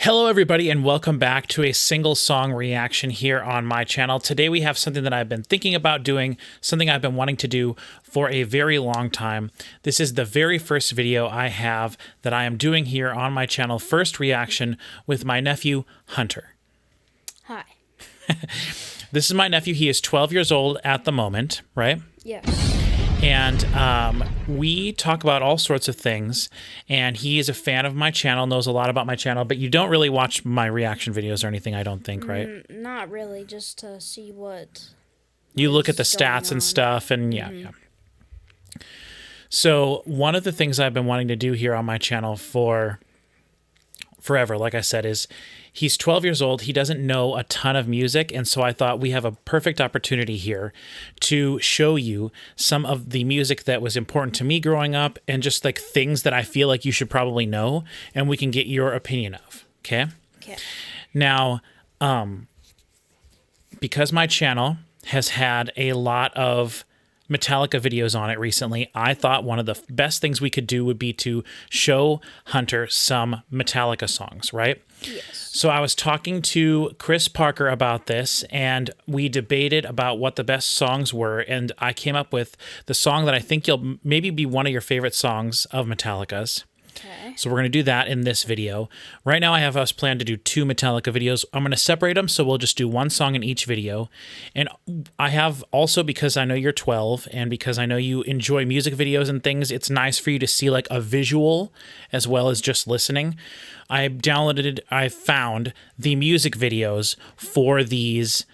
Hello, everybody, and welcome back to a single song reaction here on my channel. Today we have something that I've been thinking about doing, something I've been wanting to do for a very long time. This is the very first video I have that I am doing here on my channel, first reaction with my nephew, Hunter. Hi. This is my nephew. He is 12 years old at the moment, right? Yes. And we talk about all sorts of things, and he is a fan of my channel, knows a lot about my channel, but you don't really watch my reaction videos or anything, I don't think, right? Not really, just to see what You look at the is stats going and on. stuff, and yeah. So one of the things I've been wanting to do here on my channel for forever, like I said, is he's 12 years old. He doesn't know a ton of music. And so I thought we have a perfect opportunity here to show you some of the music that was important to me growing up and just like things that I feel like you should probably know and we can get your opinion of. Okay. Okay. Now, because my channel has had a lot of Metallica videos on it recently, I thought one of the best things we could do would be to show Hunter some Metallica songs, right? Yes. So I was talking to Chris Parker about this, and we debated about what the best songs were, and I came up with the song that I think you'll maybe be one of your favorite songs of Metallica's. Okay. So we're going to do that in this video. Right now I have us planned to do 2 Metallica videos. I'm going to separate them, so we'll just do one song in each video. And I have also, because I know you're 12 and because I know you enjoy music videos and things, it's nice for you to see like a visual as well as just listening. I found the music videos for these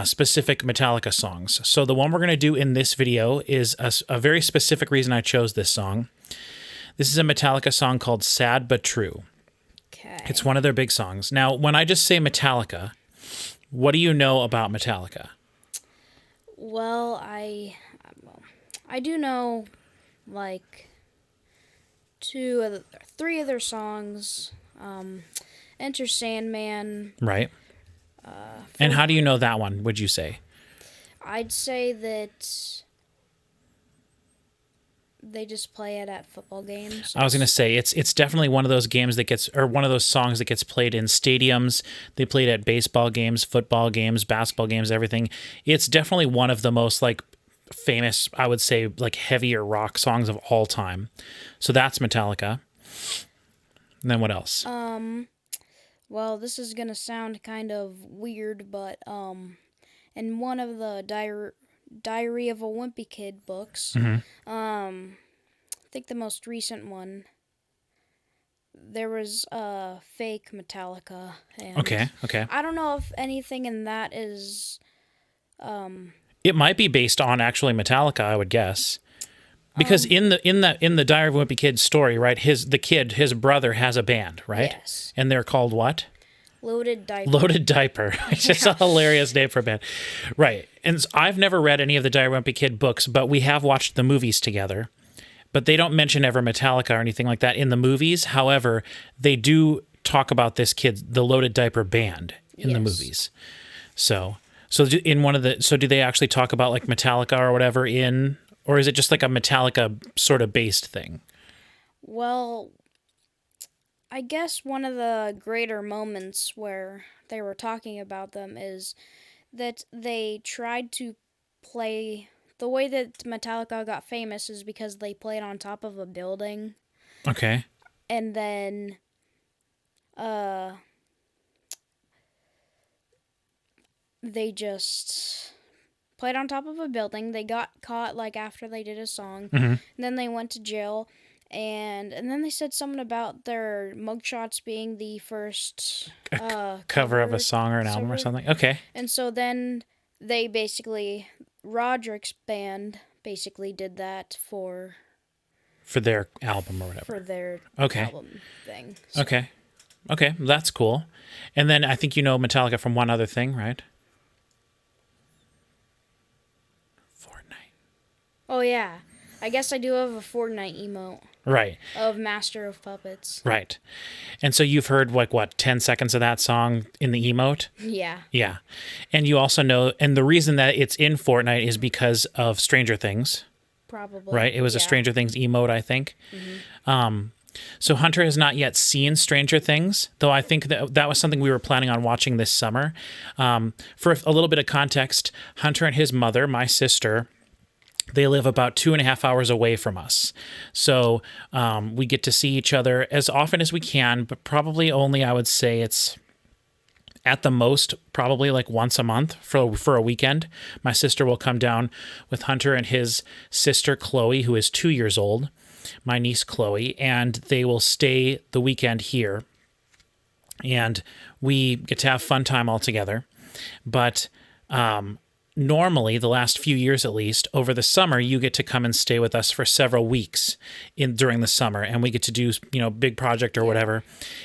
specific Metallica songs. So the one we're going to do in this video is a very specific reason I chose this song. This is a Metallica song called Sad But True. Okay. It's one of their big songs. Now, when I just say Metallica, what do you know about Metallica? Well, I do know like 3 of their songs. Enter Sandman. Right. And how do you know that one, would you say? I'd say that they just play it at football games. I was going to say it's definitely one of those games that gets, or one of those songs that gets played in stadiums. They played at baseball games, football games, basketball games, everything. It's definitely one of the most like famous, I would say, like heavier rock songs of all time. So that's Metallica. And then what else? Well, this is gonna sound kind of weird, but in one of the Diary of a Wimpy Kid books, I think the most recent one, there was a fake Metallica. And Okay. I don't know if anything in that is. It might be based on actually Metallica, I would guess. Because in the Diary of a Wimpy Kid story, right, his brother has a band, right? Yes. And they're called what? Loaded Diaper. Loaded Diaper. It's just a hilarious name for a band. Right. And I've never read any of the Diary of a Wimpy Kid books, but we have watched the movies together. But they don't mention ever Metallica or anything like that in the movies. However, they do talk about this kid, the Loaded Diaper band, in the movies. So in one of the, so do they actually talk about like Metallica or whatever in, or is it just like a Metallica sort of based thing? Well, I guess one of the greater moments where they were talking about them is that they tried to play. The way that Metallica got famous is because they played on top of a building. Okay. And then they just played on top of a building. They got caught like after they did a song. And then they went to jail. And then they said something about their mugshots being the first Cover of a song or an album or something. Okay. And so then they basically, Roderick's band basically did that for their album or whatever. For their Okay. album thing. So. Okay, that's cool. And then I think you know Metallica from one other thing, right? Fortnite. Oh yeah, I guess I do have a Fortnite emote. Right. Of Master of Puppets. Right. And so you've heard like what, 10 seconds of that song in the emote? Yeah. Yeah. And you also know, and the reason that it's in Fortnite is because of Stranger Things. Probably. Right? It was a Stranger Things emote, I think. So Hunter has not yet seen Stranger Things, though I think that was something we were planning on watching this summer. For a little bit of context, Hunter and his mother, my sister, they live about 2.5 hours away from us. So we get to see each other as often as we can, but probably only, I would say it's at the most probably like once a month for a weekend. My sister will come down with Hunter and his sister Chloe, who is 2 years old, my niece Chloe, and they will stay the weekend here. And we get to have fun time all together. But normally, the last few years at least, over the summer, you get to come and stay with us for several weeks during the summer, and we get to do, big project or whatever.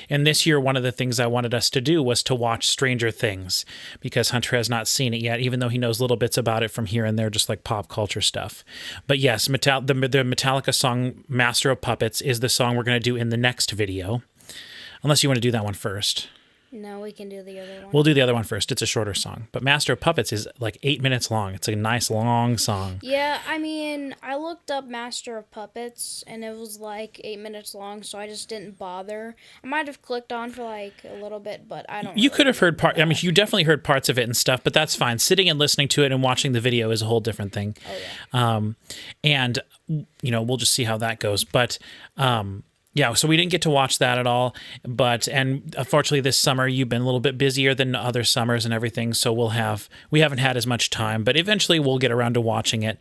And this year, one of the things I wanted us to do was to watch Stranger Things, because Hunter has not seen it yet, even though he knows little bits about it from here and there, just like pop culture stuff. But yes, the Metallica song Master of Puppets is the song we're going to do in the next video, unless you want to do that one first. No, we can do the other one. We'll do the other one first. It's a shorter song. But Master of Puppets is like 8 minutes long. It's a nice long song. Yeah, I mean, I looked up Master of Puppets, and it was like 8 minutes long, so I just didn't bother. I might have clicked on for like a little bit, but I don't You could have heard part. I mean, you definitely heard parts of it and stuff, but that's fine. Sitting and listening to it and watching the video is a whole different thing. Oh, yeah. And, we'll just see how that goes. But, yeah, so we didn't get to watch that at all, and unfortunately this summer you've been a little bit busier than other summers and everything, so we haven't had as much time, but eventually we'll get around to watching it.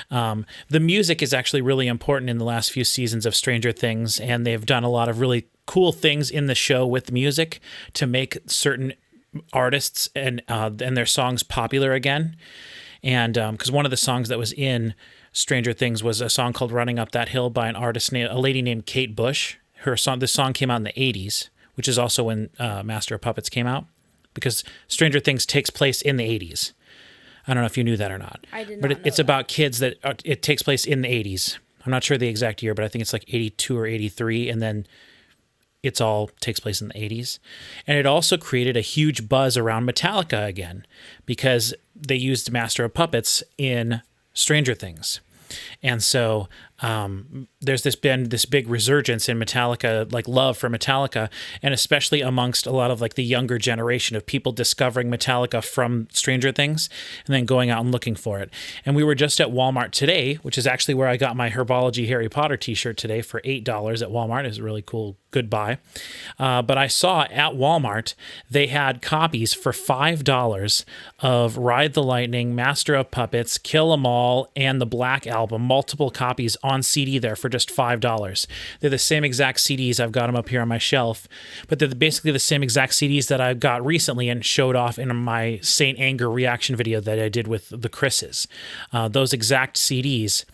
The music is actually really important in the last few seasons of Stranger Things, and they've done a lot of really cool things in the show with music to make certain artists and their songs popular again. And because one of the songs that was in Stranger Things was a song called "Running Up That Hill" by a lady named Kate Bush. This song came out in the 80s, which is also when Master of Puppets came out, because Stranger Things takes place in the 80s. I don't know if you knew that or not. I did not But it's about kids it takes place in the 80s. I'm not sure the exact year, but I think it's like 82 or 83, and then it's all takes place in the 80s. And it also created a huge buzz around Metallica again, because they used Master of Puppets in Stranger Things. And so there's been this big resurgence in Metallica, like love for Metallica, and especially amongst a lot of like the younger generation of people discovering Metallica from Stranger Things and then going out and looking for it. And we were just at Walmart today, which is actually where I got my Herbology Harry Potter t-shirt today for $8 at Walmart. It was a really cool, good buy. But I saw at Walmart, they had copies for $5 of Ride the Lightning, Master of Puppets, Kill 'Em All, and the Black Album, multiple copies on CD there for just $5. They're the same exact CDs. I've got them up here on my shelf, but they're basically the same exact CDs that I got recently and showed off in my Saint Anger reaction video that I did with the Chris's. Those exact CDs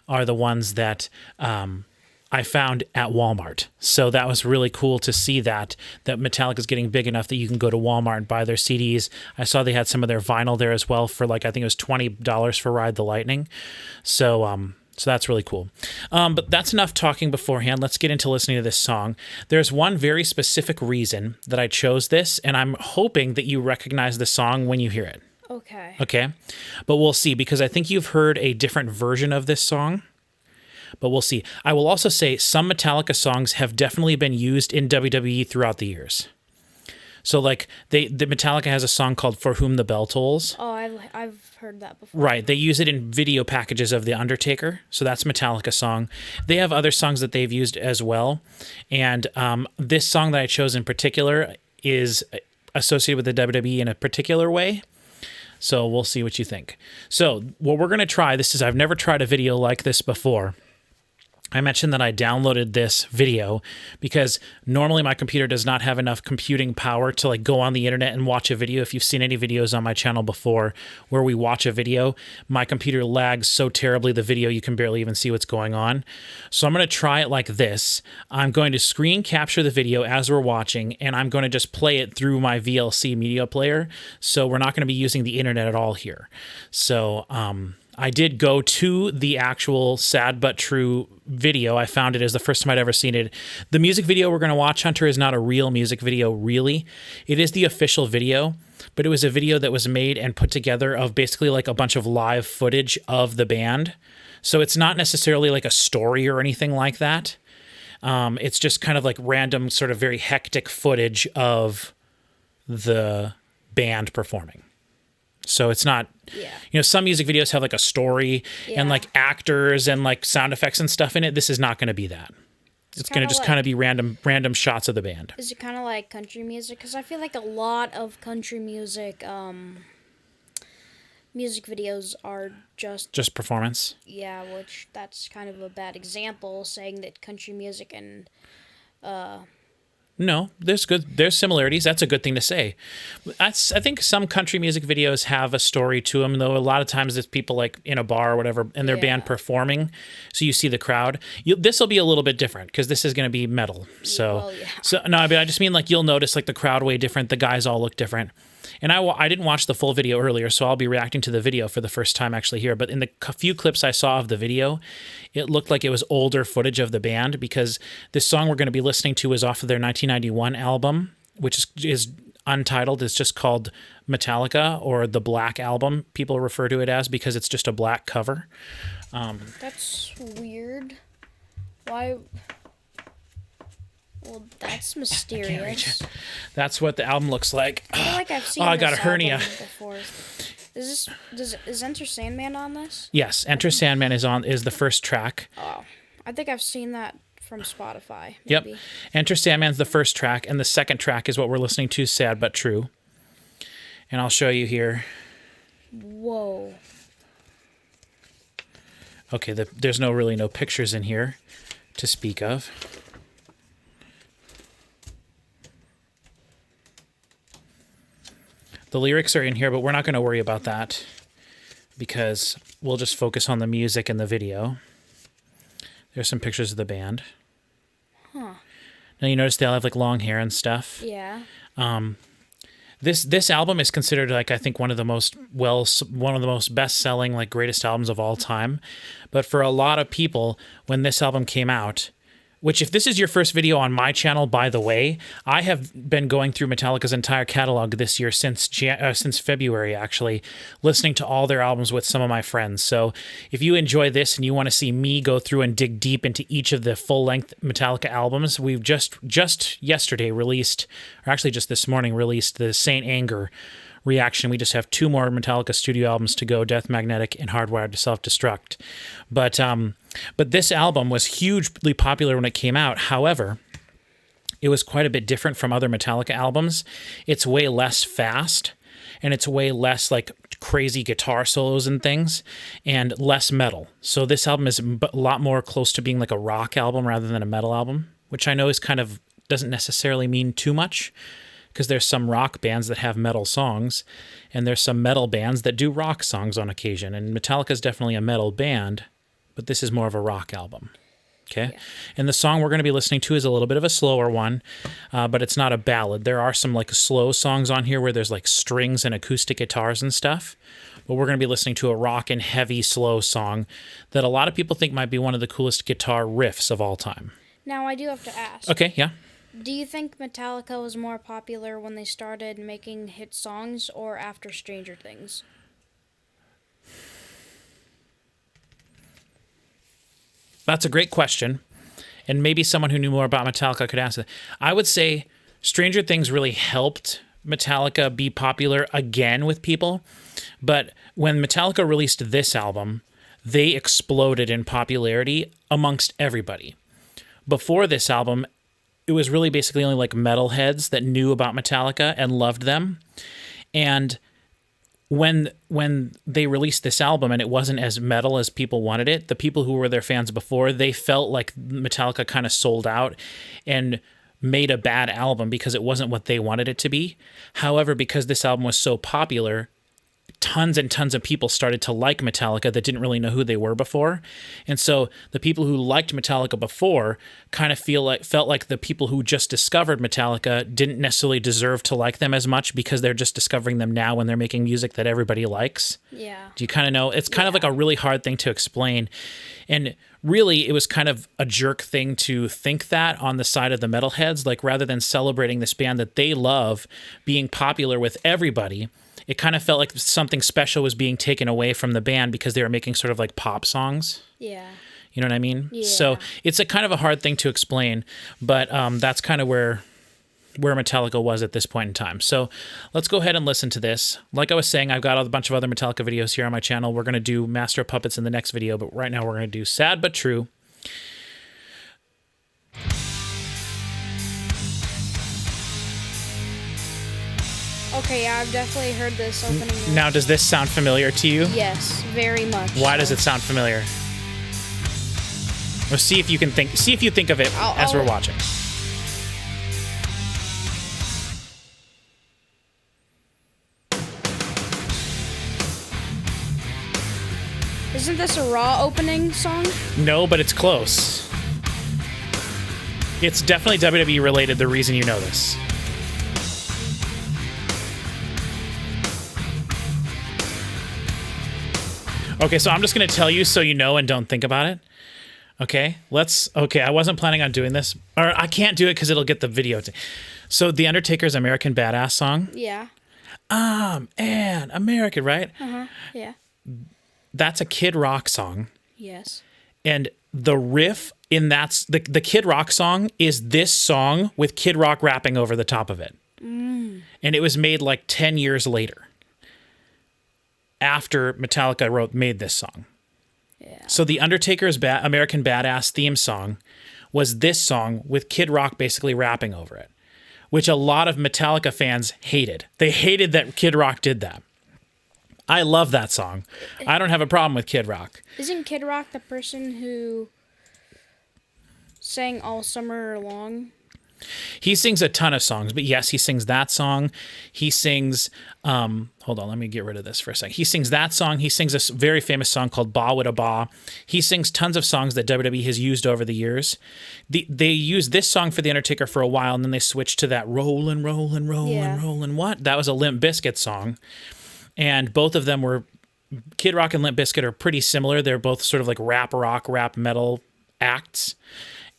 are the ones that I found at Walmart. So that was really cool to see that Metallica is getting big enough that you can go to Walmart and buy their CDs. I saw they had some of their vinyl there as well for like, I think it was $20 for Ride the Lightning. So that's really cool. But that's enough talking beforehand. Let's get into listening to this song. There's one very specific reason that I chose this, and I'm hoping that you recognize the song when you hear it. Okay. Okay? But we'll see, because I think you've heard a different version of this song. But we'll see. I will also say some Metallica songs have definitely been used in WWE throughout the years. So like the Metallica has a song called "For Whom the Bell Tolls." Oh, I've heard that before. Right. They use it in video packages of The Undertaker. So that's a Metallica song. They have other songs that they've used as well. And this song that I chose in particular is associated with the WWE in a particular way. So we'll see what you think. So what we're going to try, I've never tried a video like this before. I mentioned that I downloaded this video because normally my computer does not have enough computing power to like go on the internet and watch a video. If you've seen any videos on my channel before where we watch a video, my computer lags so terribly the video you can barely even see what's going on. So I'm going to try it like this. I'm going to screen capture the video as we're watching, and I'm going to just play it through my VLC media player. So we're not going to be using the internet at all here. So, I did go to the actual Sad But True video. I found it as the first time I'd ever seen it. The music video we're going to watch, Hunter, is not a real music video, really. It is the official video, but it was a video that was made and put together of basically like a bunch of live footage of the band. So it's not necessarily like a story or anything like that. It's just kind of like random, sort of very hectic footage of the band performing. So it's not, some music videos have like a story and like actors and like sound effects and stuff in it. This is not going to be that. It's going to just kind of be random shots of the band. Is it kind of like country music? Because I feel like a lot of country music music videos are just performance. Yeah, which that's kind of a bad example, saying that country music and No, there's similarities. That's a good thing to say. I think some country music videos have a story to them, though. A lot of times it's people like in a bar or whatever, and their band performing, so you see the crowd. This will be a little bit different because this is going to be metal. So, no, but I just mean like you'll notice like the crowd way different. The guys all look different. And I didn't watch the full video earlier, so I'll be reacting to the video for the first time actually here. But in the few clips I saw of the video, it looked like it was older footage of the band, because this song we're going to be listening to is off of their 1991 album, which is untitled. It's just called Metallica, or the Black Album, people refer to it as, because it's just a black cover. That's weird. Why... Well, that's mysterious. That's what the album looks like. I feel like I've seen I got a hernia before. Is Enter Sandman on this? Yes, Enter Sandman is the first track. Oh, I think I've seen that from Spotify. Maybe. Yep. Enter Sandman's the first track, and the second track is what we're listening to, Sad But True. And I'll show you here. Whoa. Okay, there's no pictures in here to speak of. The lyrics are in here, but we're not going to worry about that because we'll just focus on the music and the video. There's some pictures of the band. Huh. Now you notice they all have like long hair and stuff. Yeah. This album is considered like, I think, one of the most best-selling, like, greatest albums of all time. But for a lot of people, when this album came out, which, if this is your first video on my channel, by the way, I have been going through Metallica's entire catalog this year since February, actually, listening to all their albums with some of my friends. So if you enjoy this and you want to see me go through and dig deep into each of the full-length Metallica albums, we've just yesterday released, or actually just this morning released, the Saint Anger reaction. We just have 2 more Metallica studio albums to go, Death Magnetic and Hardwired to Self-Destruct. But this album was hugely popular when it came out. However, it was quite a bit different from other Metallica albums. It's way less fast, and it's way less like crazy guitar solos and things, and less metal. So this album is a lot more close to being like a rock album rather than a metal album, which I know is kind of doesn't necessarily mean too much, because there's some rock bands that have metal songs, and there's some metal bands that do rock songs on occasion. And Metallica is definitely a metal band, but this is more of a rock album. Okay? Yeah. And the song we're going to be listening to is a little bit of a slower one, but it's not a ballad. There are some like slow songs on here where there's like strings and acoustic guitars and stuff, but we're going to be listening to a rock and heavy slow song that a lot of people think might be one of the coolest guitar riffs of all time. Now, I do have to ask. Okay, yeah. Do you think Metallica was more popular when they started making hit songs or after Stranger Things? That's a great question, and maybe someone who knew more about Metallica could answer that. I would say Stranger Things really helped Metallica be popular again with people, but when Metallica released this album, they exploded in popularity amongst everybody. Before this album, it was really basically only like metalheads that knew about Metallica and loved them. And when they released this album and it wasn't as metal as people wanted it, the people who were their fans before, they felt like Metallica kind of sold out and made a bad album because it wasn't what they wanted it to be. However, because this album was so popular, tons and tons of people started to like Metallica that didn't really know who they were before. And so the people who liked Metallica before kind of felt like the people who just discovered Metallica didn't necessarily deserve to like them as much because they're just discovering them now when they're making music that everybody likes. Yeah. Do you kind of know? It's kind of like a really hard thing to explain. And really, it was kind of a jerk thing to think that on the side of the metalheads, like rather than celebrating this band that they love being popular with everybody, it kind of felt like something special was being taken away from the band because they were making sort of like pop songs. Yeah. You know what I mean? Yeah. So it's a kind of a hard thing to explain, but that's kind of where Metallica was at this point in time. So let's go ahead and listen to this. Like I was saying, I've got a bunch of other Metallica videos here on my channel. We're going to do Master of Puppets in the next video, but right now we're going to do Sad But True. Okay, yeah, I've definitely heard this opening. Now, does this sound familiar to you? Yes, very much. Why does it sound familiar? Well, see if you can think. See if you think of it as we're watching. Isn't this a Raw opening song? No, but it's close. It's definitely WWE related. The reason you know this. Okay, so I'm just going to tell you so you know and don't think about it. Okay, okay, I wasn't planning on doing this. Or I can't do it because it'll get the video. So The Undertaker's American Badass song. Yeah. And American, right? Uh-huh, yeah. That's a Kid Rock song. Yes. And the riff in the Kid Rock song is this song with Kid Rock rapping over the top of it. And it was made like 10 years later. After Metallica made this song. Yeah. So The Undertaker's American Badass theme song was this song with Kid Rock basically rapping over it, which a lot of Metallica fans hated. They hated that Kid Rock did that. I love that song. I don't have a problem with Kid Rock. Isn't Kid Rock the person who sang All Summer Long? He sings a ton of songs, but yes, he sings that song. He sings, hold on, let me get rid of this for a second. He sings that song. He sings a very famous song called Ba Wada Ba. He sings tons of songs that WWE has used over the years. They used this song for The Undertaker for a while, and then they switched to that Rollin', Rollin', Rollin', Rollin', what? That was a Limp Bizkit song. And both of them were, Kid Rock and Limp Bizkit are pretty similar. They're both sort of like rap rock, rap metal acts.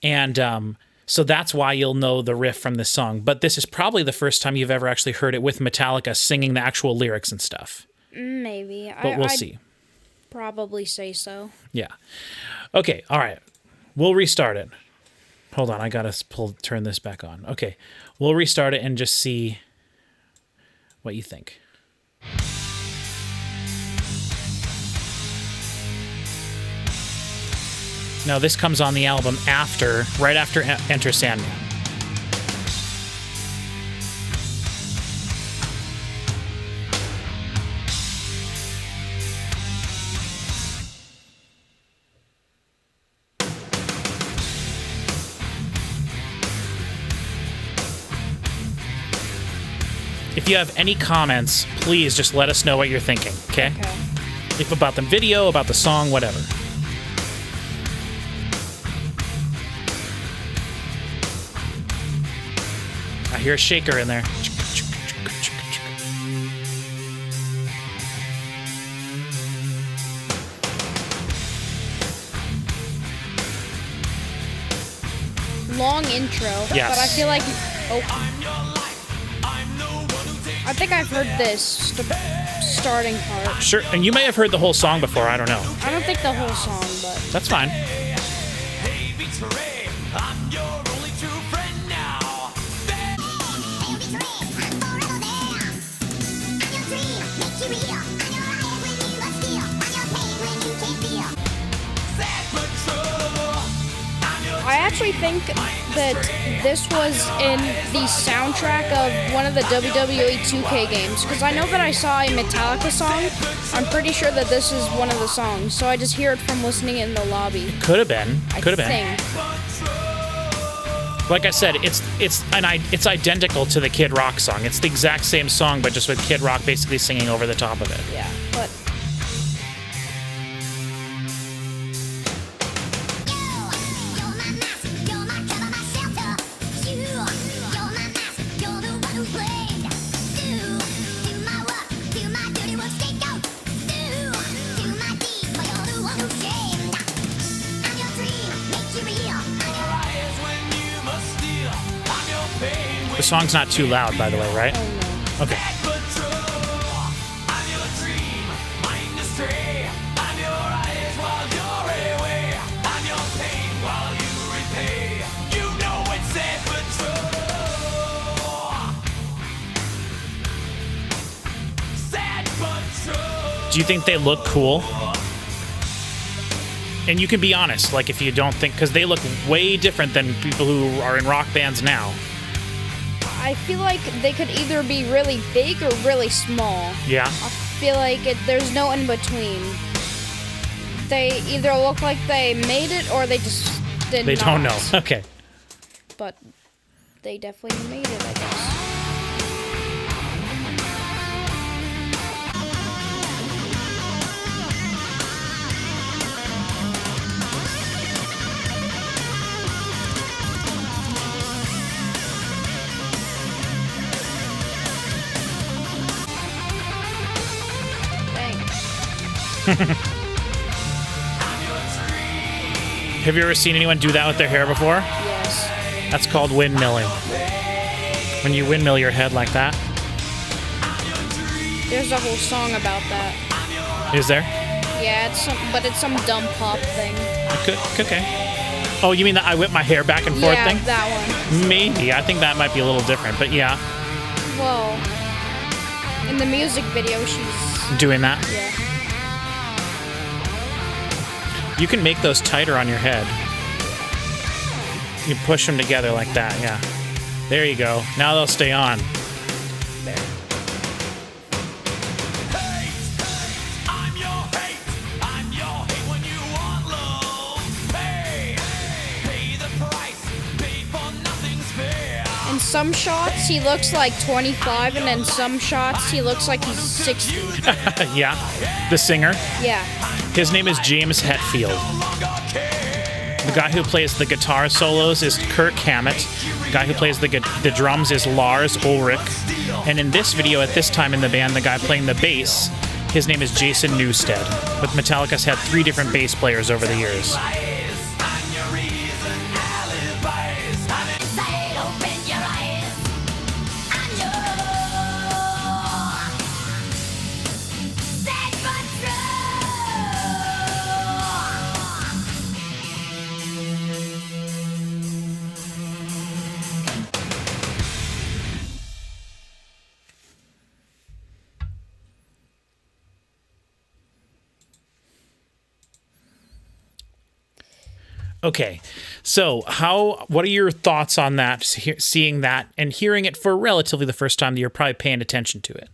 And, so that's why you'll know the riff from this song. But this is probably the first time you've ever actually heard it with Metallica singing the actual lyrics and stuff. Maybe. But we'll see. Probably say so. Yeah. Okay, all right. We'll restart it. Hold on, I got to turn this back on. Okay, we'll restart it and just see what you think. No, this comes on the album right after Enter Sandman. If you have any comments, please just let us know what you're thinking, okay? If about the video, about the song, whatever. I hear a shaker in there. Long intro. Yes. But I feel like... Oh. I think I've heard this starting part. Sure, and you may have heard the whole song before, I don't know. I don't think the whole song, but... That's fine. I actually think that this was in the soundtrack of one of the WWE 2K games, because I know that I saw a Metallica song. I'm pretty sure that this is one of the songs, so I just hear it from listening in the lobby. Could have been. Could have been. Like I said, it's identical to the Kid Rock song. It's the exact same song, but just with Kid Rock basically singing over the top of it. Yeah, but... The song's not too loud, by the way, right? Oh, no. Okay. Do you think they look cool? And you can be honest, like if you don't think, because they look way different than people who are in rock bands now. I feel like they could either be really big or really small. Yeah. I feel like there's no in between. They either look like they made it or they just did not. They don't know. Okay. But they definitely made it, I guess. Have you ever seen anyone do that with their hair before? Yes. That's called windmilling. When you windmill your head like that. There's a whole song about that. Is there? Yeah, it's some dumb pop thing. Okay. Oh, you mean that I whip my hair back and forth thing? Yeah, that one. Maybe. I think that might be a little different, but yeah. Well, in the music video, she's Doing that? Yeah. You can make those tighter on your head. You push them together like that, yeah. There you go. Now they'll stay on. There. In some shots, he looks like 25, and in some shots, he looks like he's 60. Yeah. The singer. Yeah. His name is James Hetfield. The guy who plays the guitar solos is Kirk Hammett. The guy who plays the drums is Lars Ulrich. And in this video, at this time in the band, the guy playing the bass, his name is Jason Newsted. But Metallica's had 3 different bass players over the years. Okay, so what are your thoughts on that, seeing that and hearing it for relatively the first time that you're probably paying attention to it?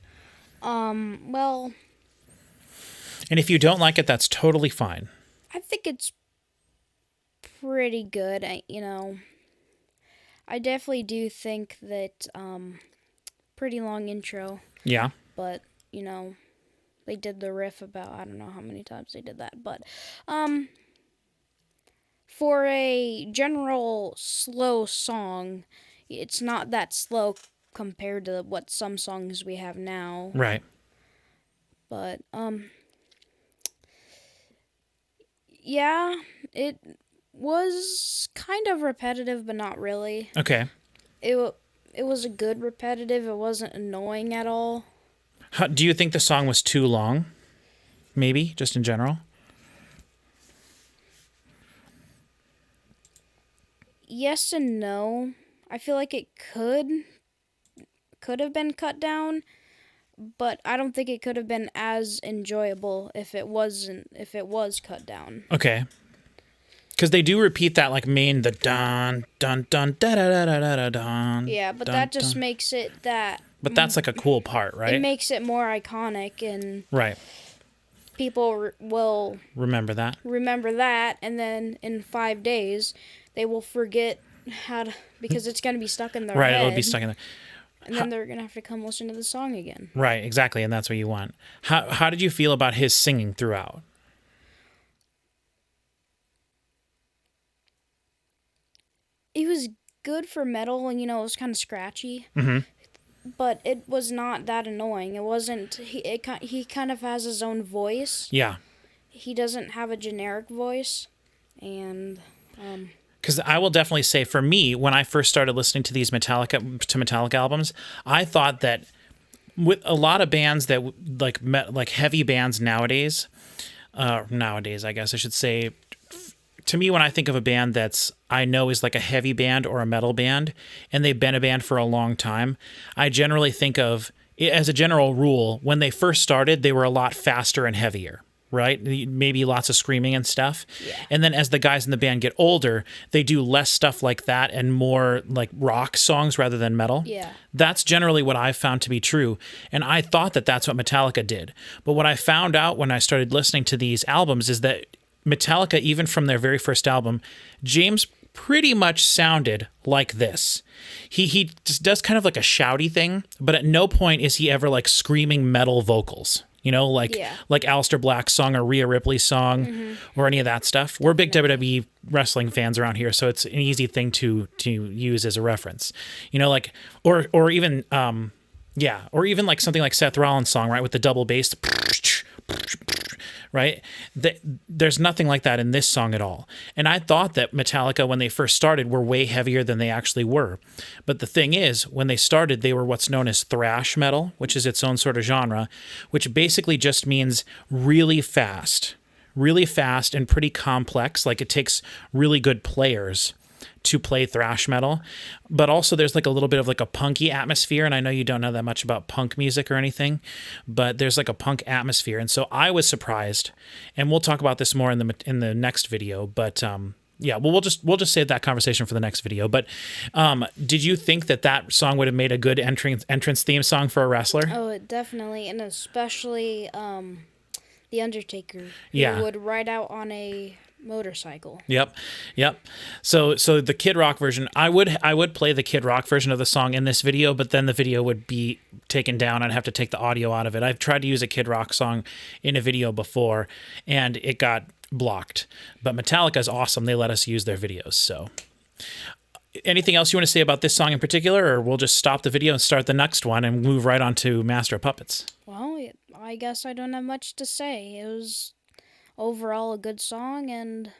Well... And if you don't like it, that's totally fine. I think it's pretty good. I definitely do think that, pretty long intro. Yeah. But, they did the riff about, I don't know how many times they did that, but, for a general slow song, it's not that slow compared to what some songs we have now. Right. But, yeah, it was kind of repetitive, but not really. Okay. It was a good repetitive. It wasn't annoying at all. Do you think the song was too long? Maybe, just in general? Yes and no. I feel like it could have been cut down, but I don't think it could have been as enjoyable if it was cut down. Okay. Because they do repeat that like the dun dun dun da da da da da da dun. Yeah, but dun, that just dun. makes it that. But that's like a cool part, right? It makes it more iconic, and right. People will remember that, and then in 5 days they will forget how to, because it's going to be stuck in their head. Right, it'll be stuck in there. And then they're going to have to come listen to the song again. Right, exactly, and that's what you want. How did you feel about his singing throughout? It was good for metal, and, it was kind of scratchy. Mm-hmm. But it was not that annoying. It wasn't... He kind of has his own voice. Yeah. He doesn't have a generic voice, and... Because I will definitely say, for me, when I first started listening to these Metallica albums, I thought that with a lot of bands that like heavy bands nowadays, I guess I should say, to me, when I think of a band that's I know is like a heavy band or a metal band, and they've been a band for a long time, I generally think of as a general rule, when they first started, they were a lot faster and heavier, right? Maybe lots of screaming and stuff. Yeah. And then as the guys in the band get older, they do less stuff like that and more like rock songs rather than metal. Yeah. That's generally what I've found to be true. And I thought that that's what Metallica did. But what I found out when I started listening to these albums is that Metallica, even from their very first album, James pretty much sounded like this. He just does kind of like a shouty thing, but at no point is he ever like screaming metal vocals. You know, like Aleister Black's song or Rhea Ripley's song or any of that stuff. We're big WWE wrestling fans around here, so it's an easy thing to use as a reference. You know, like or even or even like something like Seth Rollins' song, right, with the double bass, right? There's nothing like that in this song at all. And I thought that Metallica, when they first started, were way heavier than they actually were. But the thing is, when they started, they were what's known as thrash metal, which is its own sort of genre, which basically just means really fast and pretty complex. Like it takes really good players to play thrash metal, but also there's like a little bit of like a punky atmosphere. And I know you don't know that much about punk music or anything, but there's like a punk atmosphere. And so I was surprised, and we'll talk about this more in the next video. But we'll just save that conversation for the next video. But did you think that song would have made a good entrance theme song for a wrestler? Oh, it definitely, and especially the Undertaker, who would ride out on a motorcycle. Yep. So the Kid Rock version, I would play the Kid Rock version of the song in this video, but then the video would be taken down. I'd have to take the audio out of it. I've tried to use a Kid Rock song in a video before, and it got blocked. But Metallica's awesome. They let us use their videos. So anything else you want to say about this song in particular, or we'll just stop the video and start the next one and move right on to Master of Puppets? Well, I guess I don't have much to say. It was overall a good song, and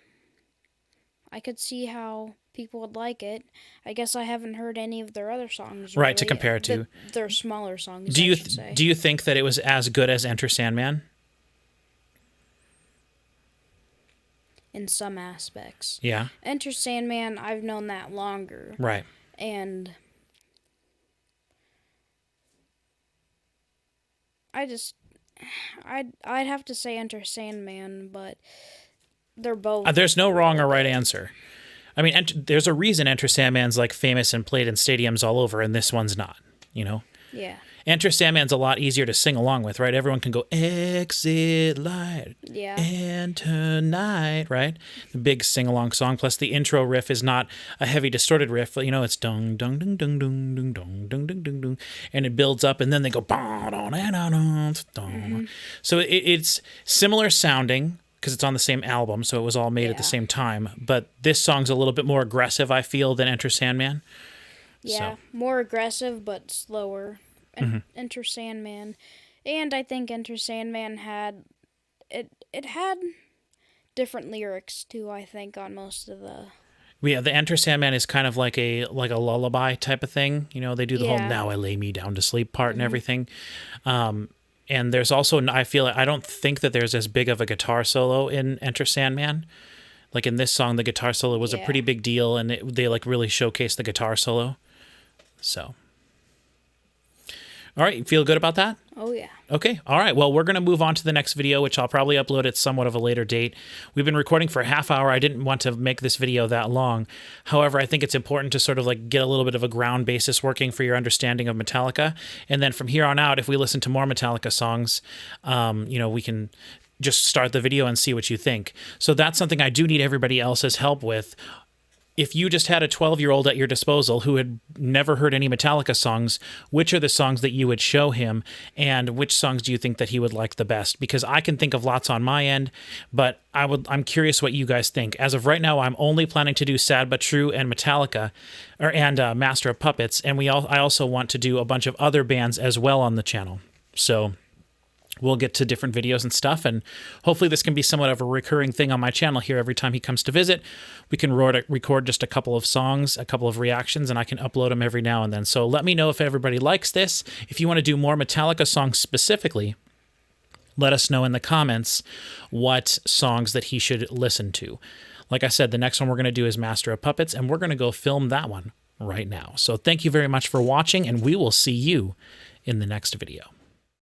I could see how people would like it. I guess I haven't heard any of their other songs. Right, to compare it to. Their smaller songs, Do you think that it was as good as Enter Sandman? In some aspects. Yeah. Enter Sandman, I've known that longer. Right. And I'd have to say Enter Sandman, but they're both. There's no wrong or right answer. I mean, there's a reason Enter Sandman's like famous and played in stadiums all over, and this one's not. You know. Yeah. Enter Sandman's a lot easier to sing along with, right? Everyone can go exit light, enter night, right? The big sing along song. Plus the intro riff is not a heavy distorted riff. You know, it's dung dung dung dung dung dung dung dung dung dung dung, and it builds up, and then they go So it's similar sounding because it's on the same album, so it was all made at the same time. But this song's a little bit more aggressive, I feel, than Enter Sandman. Yeah, more aggressive but slower. Enter Sandman, and I think Enter Sandman had different lyrics too. I think on most of the. Yeah, the Enter Sandman is kind of like a lullaby type of thing. You know, they do the whole "Now I lay me down to sleep" part and everything. And there's also, I don't think that there's as big of a guitar solo in Enter Sandman. Like in this song, the guitar solo was a pretty big deal, and they like really showcased the guitar solo. So. All right, you feel good about that? Oh, yeah. Okay, all right. Well, we're going to move on to the next video, which I'll probably upload at somewhat of a later date. We've been recording for a half hour. I didn't want to make this video that long. However, I think it's important to sort of like get a little bit of a ground basis working for your understanding of Metallica. And then from here on out, if we listen to more Metallica songs, we can just start the video and see what you think. So that's something I do need everybody else's help with. If you just had a 12-year-old at your disposal who had never heard any Metallica songs, which are the songs that you would show him, and which songs do you think that he would like the best? Because I can think of lots on my end, but I'm curious what you guys think. As of right now, I'm only planning to do Sad But True and Metallica, and Master of Puppets, and I also want to do a bunch of other bands as well on the channel. So we'll get to different videos and stuff, and hopefully this can be somewhat of a recurring thing on my channel here. Every time he comes to visit, we can record just a couple of songs, a couple of reactions, and I can upload them every now and then. So let me know if everybody likes this. If you want to do more Metallica songs specifically, let us know in the comments what songs that he should listen to. Like I said, the next one we're going to do is Master of Puppets, and we're going to go film that one right now. So thank you very much for watching, and we will see you in the next video.